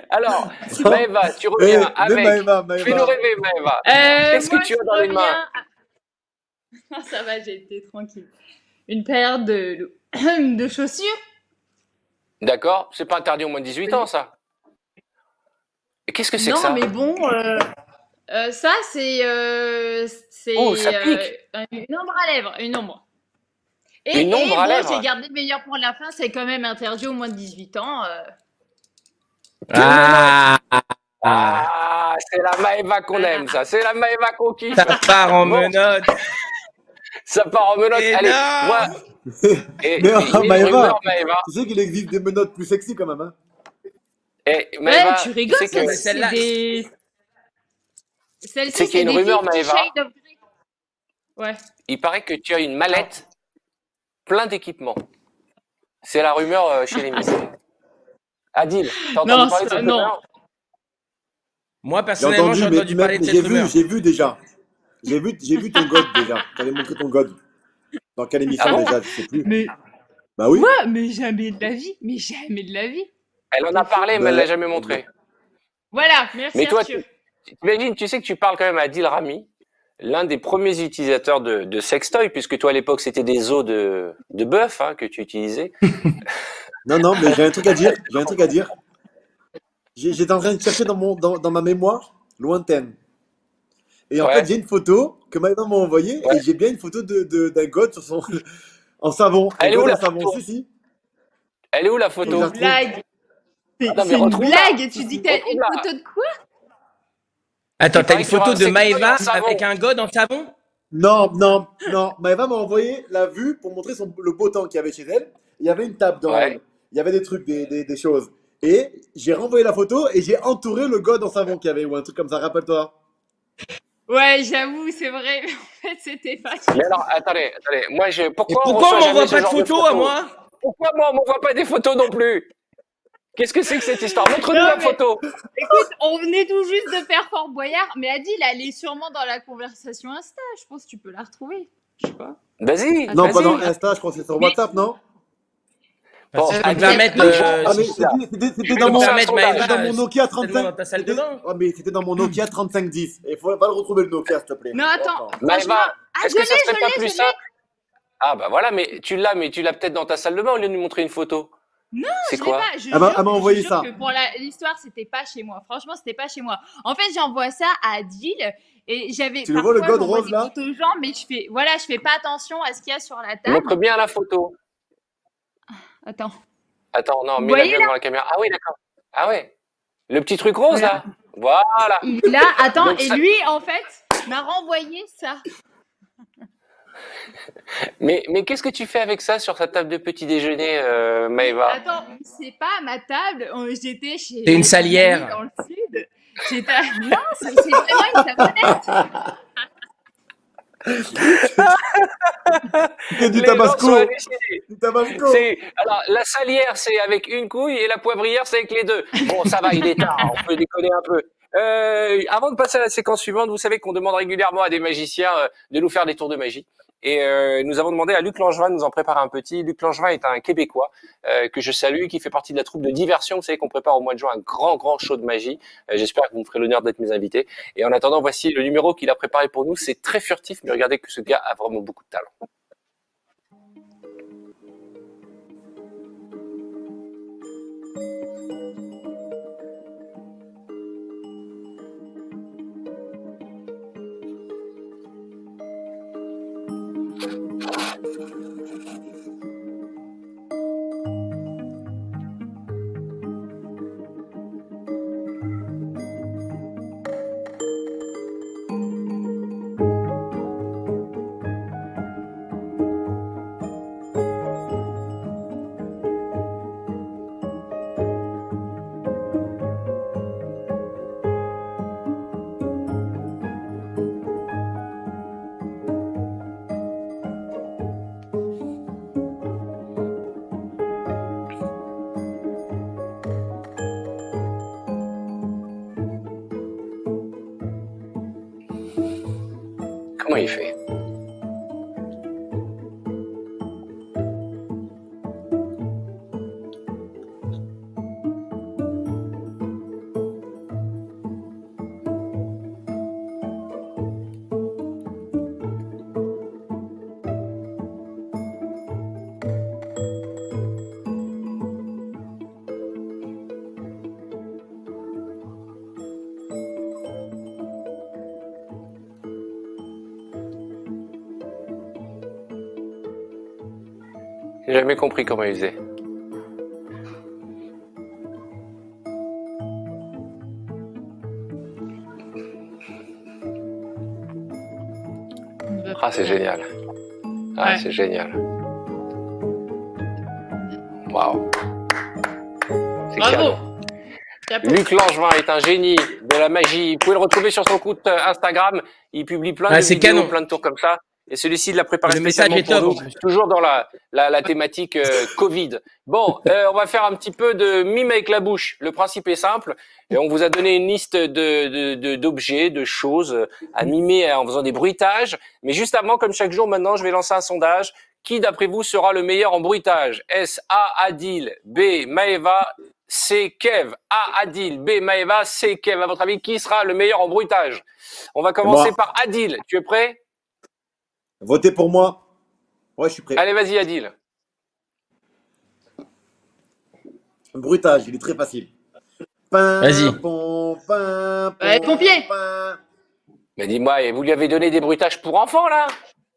Alors, Maëva, tu reviens avec.
Maëva.
Fais-nous rêver, Maëva. Qu'est-ce que
Moi,
tu as
je
dans les mains?
reviens à- Ça va, j'ai été tranquille. Une paire de chaussures.
D'accord? C'est pas interdit au moins de 18 ans, ça. Et qu'est-ce que c'est
Non,
que ça?
mais bon, ça, c'est
Oh, ça pique.
une ombre à lèvres. Une ombre.
Une ombre à
bon,
lèvres.
j'ai gardé le meilleur pour la fin. C'est quand même interdit au moins de 18 ans.
Ah, c'est la Maëva qu'on aime, ça. C'est la Maëva qu'on kiffe.
Ça part en
Bon.
menottes.
Ça part en menottes.
Et
Allez,
non.
moi. Et,
Mais
il y a une
Maëva.
rumeur, Maëva.
Tu sais qu'il existe des menottes plus sexy quand même, hein.
Et Maëva,
Ouais, tu rigoles,
sais que-
ça, c'est
celle-là-
des... Celle-ci,
C'est qu'il y a
c'est
une
des
rumeur,
Fifty
Maëva.
Shades of Grey. Ouais.
il paraît que tu as une mallette plein d'équipements. C'est la rumeur chez les Miss. Adil, t'as entendu
Non,
parler de
ça,
cette
non.
rumeur?
Moi,
J'ai
personnellement, j'ai entendu parler de cette rumeur.
j'ai vu déjà. J'ai vu ton god déjà. T'avais montré ton god. Dans quelle émission
Ah bon
déjà, je sais plus.
Mais
Bah oui.
quoi? Mais jamais de la vie. Mais jamais de la vie.
Elle en a parlé, mais elle l'a jamais montré.
Voilà, merci
Mais toi,
Arthur.
T'imagines, tu sais que tu parles quand même à Adil Rami, l'un des premiers utilisateurs de sextoy, puisque toi à l'époque c'était des os de bœuf hein, que tu utilisais.
Non, mais j'ai un truc à dire. j'étais en train de chercher dans ma mémoire lointaine. Et en fait,
Ouais,
j'ai une photo que Maëva m'a envoyée
ouais.
et j'ai bien une photo d'un god sur son, en savon. Un
Elle est où
god en
la
savon.
photo?
Si, si.
Elle est où la
Faut que je la
photo?
Une
retrouve.
blague.
Ah non, mais
C'est une
retrouve-la.
blague. Tu dis que t'as une
Retrouve-la.
photo de quoi?
Attends,
Il
t'as une
paraît qu'il y aura
photo
un
de
sex toy
Maëva
en savon.
avec un god en savon?
Non, non, non. Maëva m'a envoyé la vue pour montrer le beau temps qu'il y avait chez elle. Il y avait une table devant
Ouais.
elle. Il y avait des trucs, des choses. Et j'ai renvoyé la photo et j'ai entouré le god en savon qu'il y avait ou un truc comme ça. Rappelle-toi.
Ouais, j'avoue, c'est vrai. Mais en fait, c'était pas chez
Mais alors,
moi.
attendez. Moi,
Et
pourquoi on
pourquoi
reçoit
on
jamais
m'envoie
ce
pas de
genre de
photos à
photos?
moi?
Pourquoi moi, on m'envoie pas des photos non plus? Qu'est-ce que c'est que cette histoire? Montre-nous
Non,
la
mais
photo.
écoute, on venait tout juste de faire Fort Boyard, mais Adil, elle est sûrement dans la conversation Insta. Je pense que tu peux la retrouver. Je sais pas.
Vas-y,
Non, pas dans
vas-y.
Insta, je crois que c'est sur
Mais
WhatsApp, non?
Enfin,
Bon,
si je peux me
Adil,
permettre,
le jour
Ah, mais
J, là,
c'était
je vais
dans
lancer un
Maëva,
c'était
sondage.
dans mon Nokia
certainement
35.
dans ta salle de bain.
Oh, mais c'était dans mon Nokia 3510. Il faut pas le retrouver le Nokia, s'il te plaît.
non, attends,
Attends.
franchement.
Maëva,
Ah,
est-ce
je
que ça
l'ai,
serait
je
pas
l'ai,
plus
je l'ai.
simple? Ah bah voilà, mais tu l'as peut-être dans ta salle de bain au lieu de nous montrer une photo.
Non,
C'est
je l'ai
quoi?
pas. Je
Elle m'a
jure
envoyé
que
ça.
pour l'histoire, c'était pas chez moi. Franchement, c'était pas chez moi. En fait, j'envoie ça à Adil et j'avais
Tu le vois le
parfois
god
j'envoie
rose
des
là?
photos aux gens, mais je fais pas attention à ce qu'il y a sur la
Montre
table.
bien la photo.
Attends.
Attends, non,
Vous
mets-la
voyez
bien
là?
devant la caméra. Ah oui, d'accord. Ah ouais. Le petit truc rose
Voilà.
là. Voilà.
Il est là. Attends,
Donc
et
ça...
lui, en fait, m'a renvoyé ça.
Mais qu'est-ce que tu fais avec ça sur ta table de petit déjeuner, Maëva?
Attends, c'est pas à ma table. J'étais
C'est une
chez une amie
salière.
dans le sud. Non, c'est vraiment une savonnette.
C'était du
Les gens sont
tabasco.
hallucinés.
Du tabasco.
Alors, la salière, c'est avec une couille et la poivrière, c'est avec les deux. Bon, ça va, il est tard, on peut déconner un peu. Avant de passer à la séquence suivante, vous savez qu'on demande régulièrement à des magiciens de nous faire des tours de magie. Et nous avons demandé à Luc Langevin de nous en préparer un petit. Luc Langevin est un Québécois que je salue, qui fait partie de la troupe de diversion. Vous savez qu'on prépare au mois de juin un grand show de magie. J'espère que vous me ferez l'honneur d'être mes invités. Et en attendant, voici le numéro qu'il a préparé pour nous. C'est très furtif, mais regardez que ce gars a vraiment beaucoup de talent. Comment il fait? J'ai jamais compris comment il faisait. Ah, c'est génial. Ah,
Ouais.
c'est génial. Waouh. C'est
Bravo.
canon.
Chapeau.
Luc Langevin est un génie de la magie. Vous pouvez le retrouver sur son compte Instagram. Il publie plein
Ah,
de
c'est
vidéos,
canon.
plein de tours comme ça. Et celui-ci, il l'a préparé
Le message
spécialement
est
pour
top,
nous,
en plus.
toujours dans la thématique Covid. Bon, on va faire un petit peu de mime avec la bouche. Le principe est simple. Et on vous a donné une liste d'objets, de choses à mimer en faisant des bruitages. Mais juste avant, comme chaque jour maintenant, je vais lancer un sondage. Qui, d'après vous, sera le meilleur en bruitage? S. A. Adil. B. Maëva. C. Kev. A. Adil. B. Maëva. C. Kev. À votre avis, qui sera le meilleur en bruitage? On va commencer
Moi.
par Adil. Tu es prêt?
Votez pour moi. Ouais, je suis prêt.
Allez, vas-y, Adil.
Bruitage, il est très facile.
Vas-y.
Pompier.
Mais dis-moi, et vous lui avez donné des bruitages pour enfants, là?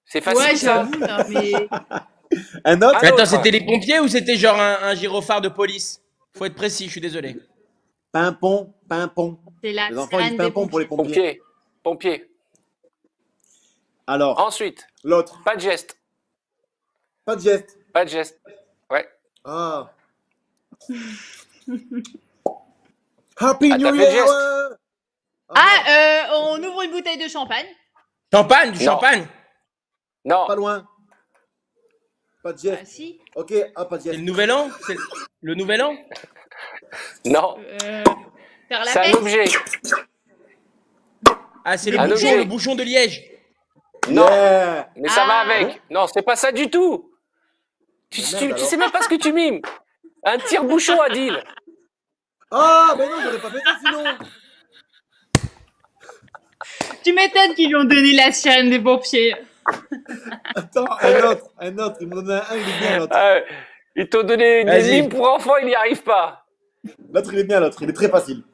C'est facile,
Ouais,
ça.
j'avoue, non, mais.
Un autre?
Mais attends,
autre.
c'était les pompiers ou c'était genre un gyrophare de police? Faut être précis, je suis désolé.
Pimpon.
C'est la
Les enfants, ils disent
sirène des
pimpon pour les pompiers.
Pompier.
Alors,
Ensuite,
l'autre.
pas de geste.
Pas de geste.
Pas de geste. Ouais.
Ah. Happy
Ah,
New
t'as fait le
Year.
geste.
ouais.
On ouvre une bouteille de champagne.
Champagne, du
Non.
champagne.
Non.
Pas loin. Pas de
Ah,
geste.
si.
Ok, pas de
C'est
geste.
le nouvel an? C'est le nouvel an?
Non.
Faire la
C'est un
fête.
objet.
Ah, c'est
Un objet.
le bouchon de Liège.
Non.
Yeah.
Mais ça va
Ah.
avec. Non, c'est pas ça du tout. Tu
Merde,
sais même pas ce que tu mimes. Un tire-bouchon, Adil.
Ah, mais non, j'aurais pas fait ça sinon.
Tu m'étonnes qu'ils lui ont donné la sirène des pompiers.
Attends, un autre. Il me donne un, il est bien l'autre.
Ils t'ont donné des
Vas-y.
mimes pour enfants, il n'y arrive pas.
L'autre, il est bien, l'autre. Il est très facile.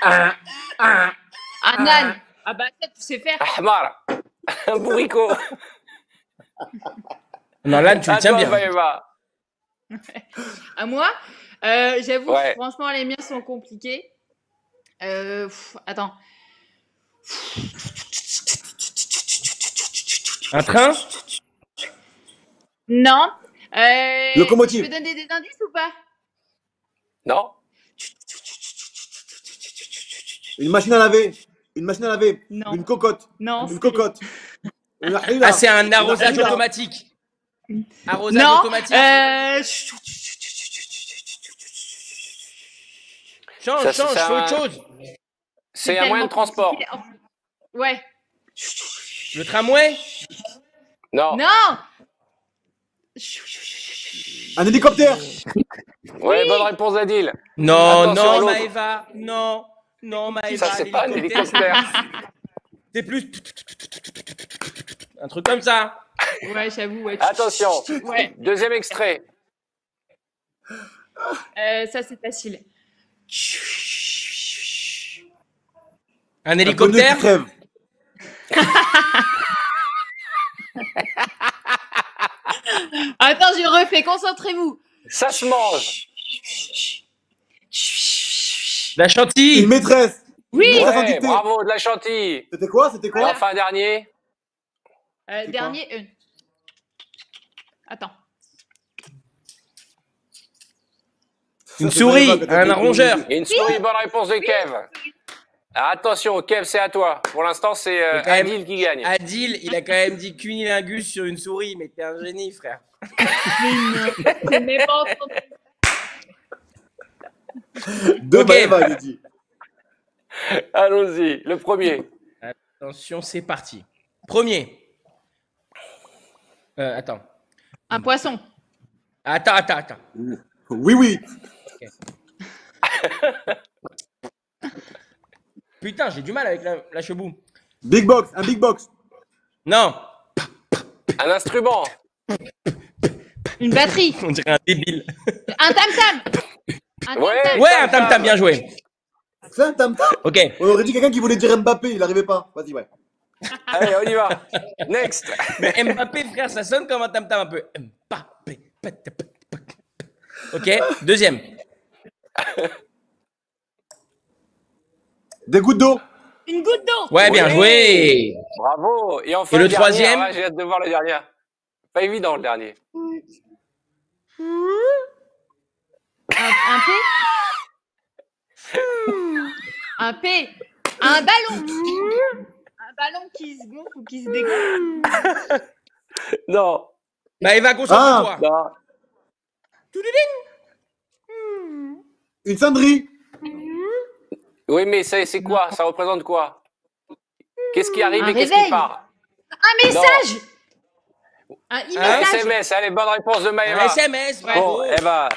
Un âne. Ah bah ça, tu sais faire.
Ahmar. Un bourricot.
Non, là, tu le tiens
Attends,
bien.
Maëva.
À moi, j'avoue,
Ouais.
franchement, les miens sont compliqués. Attends.
Un train?
Non.
Locomotive.
Je peux donner des indices ou pas?
Non.
Une machine à laver.
Non.
Une cocotte.
Non.
Une cocotte.
Ah, c'est un arrosage automatique. Arrosage
Non.
automatique. Change,
Ça,
change,
c'est
fais
un-
autre chose.
C'est un moyen de transport.
Ouais.
Le tramway?
Non.
Non.
Un hélicoptère.
Ouais, bonne réponse d'Adil.
Non,
Attention,
non,
l'autre.
Maëva. Non, non, Maëva.
Ça, c'est pas un
l'hélicoptère,
hélicoptère.
c'est plus. Un truc comme ça.
Ouais, j'avoue. Ouais.
Attention.
Ouais.
Deuxième extrait.
Ça, c'est facile.
Un
Un
hélicoptère?
pneu qui crève.
Attends, je refais. Concentrez-vous.
Ça se mange.
La chantilly.
Une maîtresse.
Oui.
Une maîtresse en
Ouais,
dictée.
bravo, de la chantilly.
C'était quoi?
Enfin, dernier.
Dernier. Attends.
Une
Ça, c'est
souris,
Maëva que t'as
un
fait
rongeur.
Et une souris, bonne réponse de Kev. Ah, attention, Kev, c'est à toi. Pour l'instant, c'est
Mais quand même-
Adil qui gagne.
Adil, il a quand même dit cunilingus sur une souris, mais t'es un génie, frère.
J'ai même pas entendu.
Deux
Ok.
Maëva, il a dit.
Allons-y, le premier.
Attention, c'est parti. Premier. Attends.
Un poisson.
Attends.
Oui.
Putain, j'ai du mal avec la chebou.
Big box. Un big box.
Non,
Un instrument.
Une batterie.
on dirait un débile.
Un tam-tam. Un
Ouais.
tam-tam.
Ouais, un tam-tam, bien joué.
C'est un tam-tam.
Ok.
On aurait dit quelqu'un qui voulait dire Mbappé, il n'arrivait pas. Vas-y, ouais.
Allez, on y va. Next.
Mais Mbappé, frère, ça sonne comme un tam-tam un peu. Mbappé. Ok, deuxième.
Des gouttes d'eau.
Une goutte d'eau.
Ouais, bien
Oui.
joué.
Bravo. Et enfin,
Et le
dernier.
troisième
Ah, j'ai hâte de voir le dernier. Pas évident, le dernier.
Un P. Un P. Un ballon. Un ballon qui se gonfle ou qui se dégonfle.
Non.
Bah, Eva, concentre-toi.
Non.
Une cendrie.
Oui, mais c'est quoi? Ça représente quoi? Qu'est-ce qui arrive
Un
et qu'est-ce
réveil.
qui part?
Un message. Un
Un
e-message.
SMS. Allez, bonne réponse de
Un
Maëva.
SMS,
Bon,
bravo.
eh ben,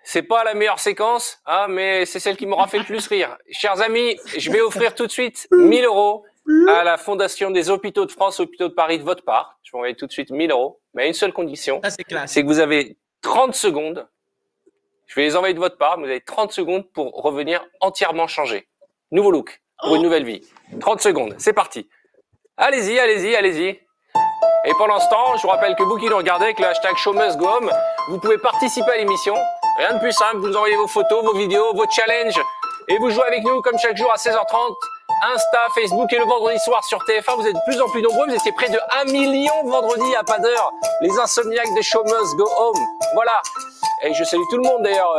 c'est pas la meilleure séquence, hein, mais c'est celle qui m'aura fait le plus rire. Chers amis, je vais offrir tout de suite 1000 € à la Fondation des Hôpitaux de France, Hôpitaux de Paris de votre part. Je vais envoyer tout de suite 1000 €, mais à une seule condition,
Ça, c'est classe.
c'est que vous avez 30 secondes. Je vais les envoyer de votre part. Vous avez 30 secondes pour revenir entièrement changé. Nouveau look pour une nouvelle vie. 30 secondes, c'est parti. Allez-y, allez-y, allez-y. Et pendant ce temps, je vous rappelle que vous qui nous regardez avec le hashtag #ShowMustGoHome, vous pouvez participer à l'émission. Rien de plus simple, vous nous envoyez vos photos, vos vidéos, vos challenges et vous jouez avec nous comme chaque jour à 16h30. Insta, Facebook et le vendredi soir sur TF1. Vous êtes de plus en plus nombreux. Vous étiez près de 1 million vendredi à pas d'heure. Les insomniaques de Show Must Go Home. Voilà. Et je salue tout le monde d'ailleurs.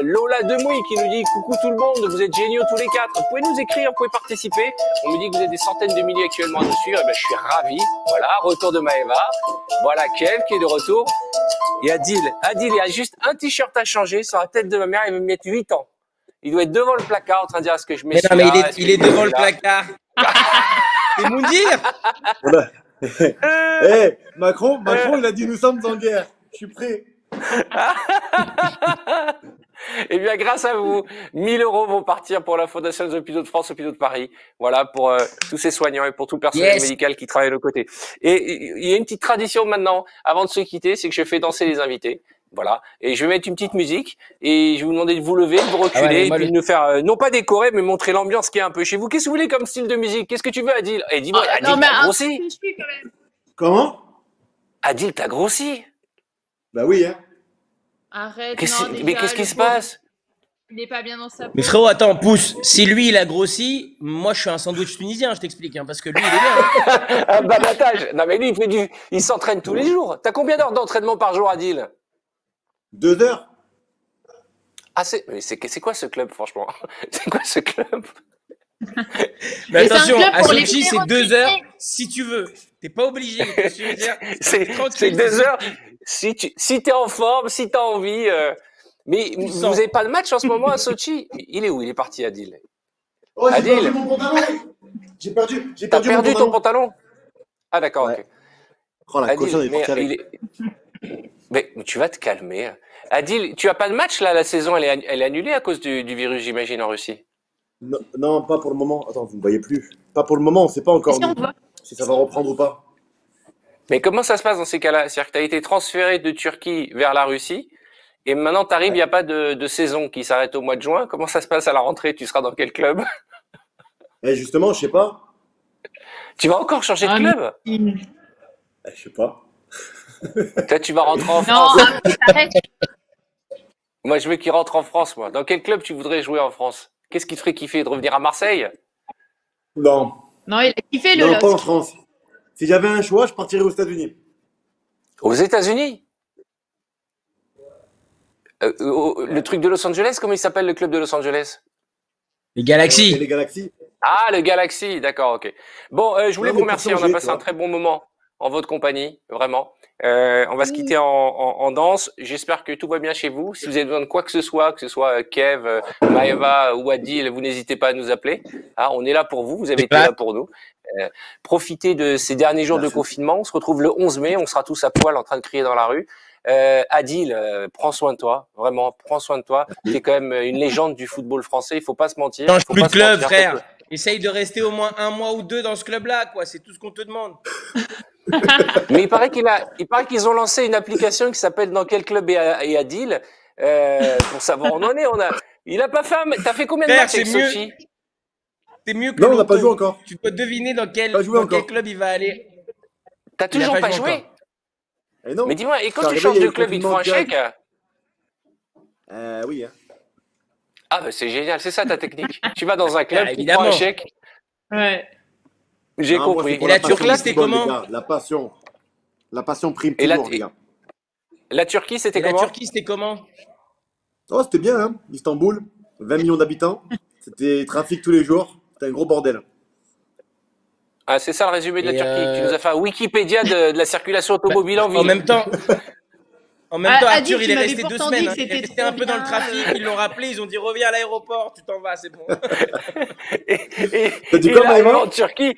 Lola Demouy qui nous dit coucou tout le monde. Vous êtes géniaux tous les 4. Vous pouvez nous écrire, vous pouvez participer. On me dit que vous êtes des centaines de milliers actuellement à nous suivre. Et ben, je suis ravi. Voilà. Retour de Maëva. Voilà Kev qui est de retour. Et Adil. Adil, il y a juste un t-shirt à changer sur la tête de ma mère. Il va me mettre 8 ans. Il doit être devant le placard en train de dire est-ce que je mets
Mais non, mais il est devant le placard. C'est Moundir.
Voilà. Hey, Macron, il a dit nous sommes en guerre. Je suis prêt.
Eh bien, grâce à vous, 1 000 € vont partir pour la Fondation des Hôpitaux de France, Hôpitaux de Paris. Voilà, pour tous ces soignants et pour tout le personnel médical qui travaille de l'autre côté. Et il y a une petite tradition maintenant, avant de se quitter, c'est que je fais danser les invités. Voilà. Et je vais mettre une petite musique et je vais vous demander de vous lever, de vous reculer et puis de nous faire, non pas décorer, mais montrer l'ambiance qui est un peu chez vous. Qu'est-ce que vous voulez comme style de musique? Qu'est-ce que tu veux, Adil? Eh, dis-moi, Adil, t'as grossi?
Comment?
Adil, t'as grossi?
Bah oui, hein.
Arrête,
mais qu'est-ce qui se passe?
Il n'est pas bien dans sa peau.
Mais frérot, attends, pousse. Si lui, il a grossi, moi, je suis un sandwich tunisien, je t'explique, hein, parce que lui, il est bien.
Un babattage. Non, mais lui, il s'entraîne tous les jours. T'as combien d'heures d'entraînement par jour, Adil?
2 heures.
Ah, c'est quoi ce club, franchement? C'est quoi ce club?
Mais attention, à
pour les
Sochi, c'est 2
frérots
heures si tu veux. T'es pas obligé.
C'est 2 heures. Si t'es en forme, si t'as envie. Mais vous n'avez pas de match en ce moment à Sochi? Il est où? Il est parti, Adil.
Oh, j'ai
Adil.
perdu mon pantalon.
T'as perdu ton pantalon? Ah, d'accord,
ouais.
ok.
Oh, la
Adil,
cochonne est partie avec.
Mais tu vas te calmer. Adil, tu as pas de match là, la saison, elle est annulée à cause du virus, j'imagine, en Russie.
Non, pas pour le moment. Attends, vous ne me voyez plus. Pas pour le moment, on ne sait pas encore si ça va reprendre ou pas.
Mais comment ça se passe dans ces cas-là? C'est-à-dire que tu as été transféré de Turquie vers la Russie et maintenant tu arrives, il n'y a pas de saison qui s'arrête au mois de juin. Comment ça se passe à la rentrée? Tu seras dans quel club?
Et justement, je sais pas.
Tu vas encore changer de club?
Je sais pas.
Toi, tu vas rentrer en France. Moi, je veux qu'il rentre en France, moi. Dans quel club tu voudrais jouer en France? Qu'est-ce qui te ferait kiffer? De revenir à Marseille?
Non.
Non, il a kiffé le
Non,
LOSC.
pas en France. Si j'avais un choix, je partirais aux États-Unis.
Aux États-Unis? Le truc de Los Angeles, comment il s'appelle le club de Los Angeles?
Les Galaxies.
Les Galaxies.
Ah, le Galaxy, d'accord, ok. Bon, je voulais vous remercier, on a passé un très bon moment en votre compagnie, vraiment. On va se quitter en danse. J'espère que tout va bien chez vous. Si vous avez besoin de quoi que ce soit Kev, Maëva ou Adil, vous n'hésitez pas à nous appeler. Ah, on est là pour vous, vous avez été là pour nous. Profitez de ces derniers jours de confinement. On se retrouve le 11 mai, on sera tous à poil en train de crier dans la rue. Adil, prends soin de toi, vraiment, prends soin de toi. Tu es quand même une légende du football français, il faut pas se mentir.
Change plus de club, frère. Essaye de rester au moins 1 mois ou 2 dans ce club-là, quoi. C'est tout ce qu'on te demande.
Mais il paraît qu'ils ont lancé une application qui s'appelle Dans quel club est Adil pour savoir où on en est. Il a pas fait. T'as fait combien de matchs avec Sochi?
T'es mieux que
non, on n'a pas joué encore.
Tu peux deviner dans quel club il va aller.
T'as toujours pas joué?
Non.
Mais dis-moi, et quand tu changes de club, il te faut un chèque?
Oui. Hein.
Ah, bah c'est génial, c'est ça ta technique. Tu vas dans un club, tu prends un chèque.
Ouais.
J'ai compris.
Et la Turquie, c'était comment?
La passion prime toujours, les gars.
La Turquie, c'était comment?
La Turquie, c'était comment?
Oh, c'était bien, hein. Istanbul, 20 millions d'habitants. C'était trafic tous les jours. C'était un gros bordel.
Ah, c'est ça le résumé de la Turquie. Tu nous as fait un Wikipédia de la circulation automobile en ville.
En même temps, Arthur, il est resté
m'avais
2
pourtant dit
semaines.
que
Il est
c'était
resté
trop
un peu dans le
bien.
trafic. Ils l'ont rappelé. Ils ont dit reviens à l'aéroport. Tu t'en vas, c'est bon.
T'as dit
Et
quoi,
là,
Maëva?
en Turquie,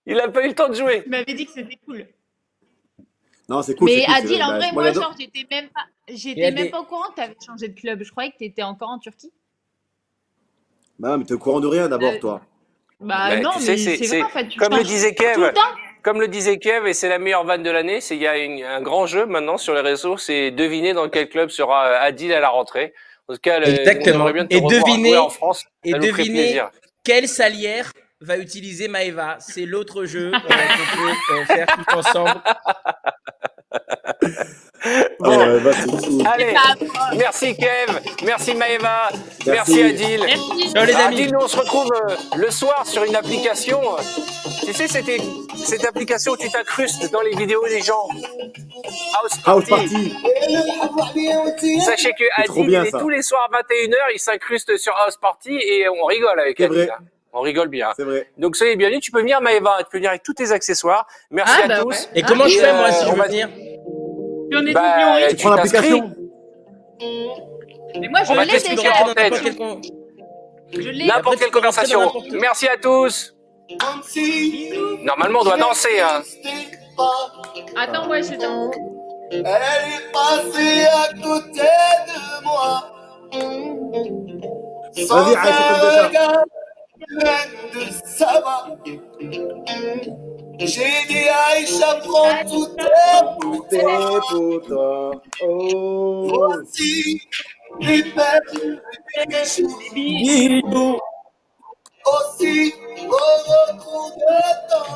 il n'a pas eu le temps de jouer.
Tu m'avais dit que c'était cool.
Non, c'est cool.
Mais
c'est cool,
Adil, en vrai, moi,
j'adore.
genre, j'étais même pas au courant que tu avais changé de club. Je croyais que tu étais encore en Turquie.
Bah, mais t'es au courant de rien d'abord, toi.
Bah
Mais
non,
tu sais,
mais c'est vrai, en fait. Tu
comme le
changes
disait Kev.
tout le temps.
comme le disait Kev, et c'est la meilleure vanne de l'année, il y a un grand jeu maintenant sur les réseaux, c'est deviner dans quel club sera Adil à la rentrée. En tout cas,
exactement.
Bien et deviner en France, ça nous ferait plaisir.
Quelle salière va utiliser Maëva. C'est l'autre jeu qu'on peut faire tout ensemble.
Bon. Allez, merci Kev, merci Maëva, merci Adil.
Merci.
Ciao les amis.
Adil, nous on se retrouve le soir sur une application. Tu sais, c'était cette application où tu t'incrustes dans les vidéos des gens. House Party. Sachez que Adil, tous les soirs à 21h, il s'incruste sur House Party et on rigole avec Adil. On rigole bien.
C'est vrai.
Donc soyez bienvenus. Tu peux venir Maëva, tu peux venir avec tous tes accessoires. Merci à tous.
Ouais.
Et comment je fais moi si je veux venir?
Tu prends l'application.
Mais moi, je l'ai déjà.
Je l'ai. N'importe quelle conversation. Merci à tous. Normalement, on doit danser. Hein.
Attends, ouais, je danse.
Elle est passée à côté de moi.
Vas-y, Aïcha,
regard de Saba. J'ai dit Aïcha, prends tout tes
pour toi. Oh.
Voici les belles bisous. Aussi au retour de ton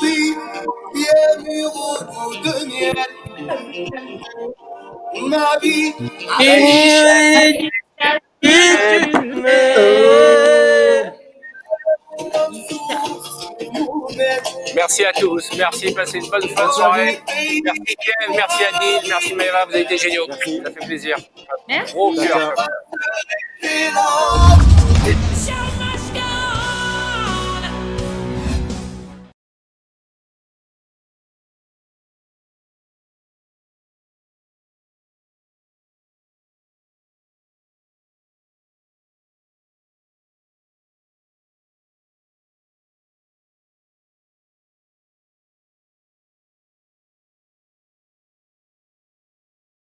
oui, bien mûr au bout de miel. Ma vie,
merci à tous, merci, passez une bonne fin de soirée. Merci Kev, merci Adil, merci Maëva, vous avez été géniaux. Ça fait plaisir.
Merci.
Gros cœur.
Merci.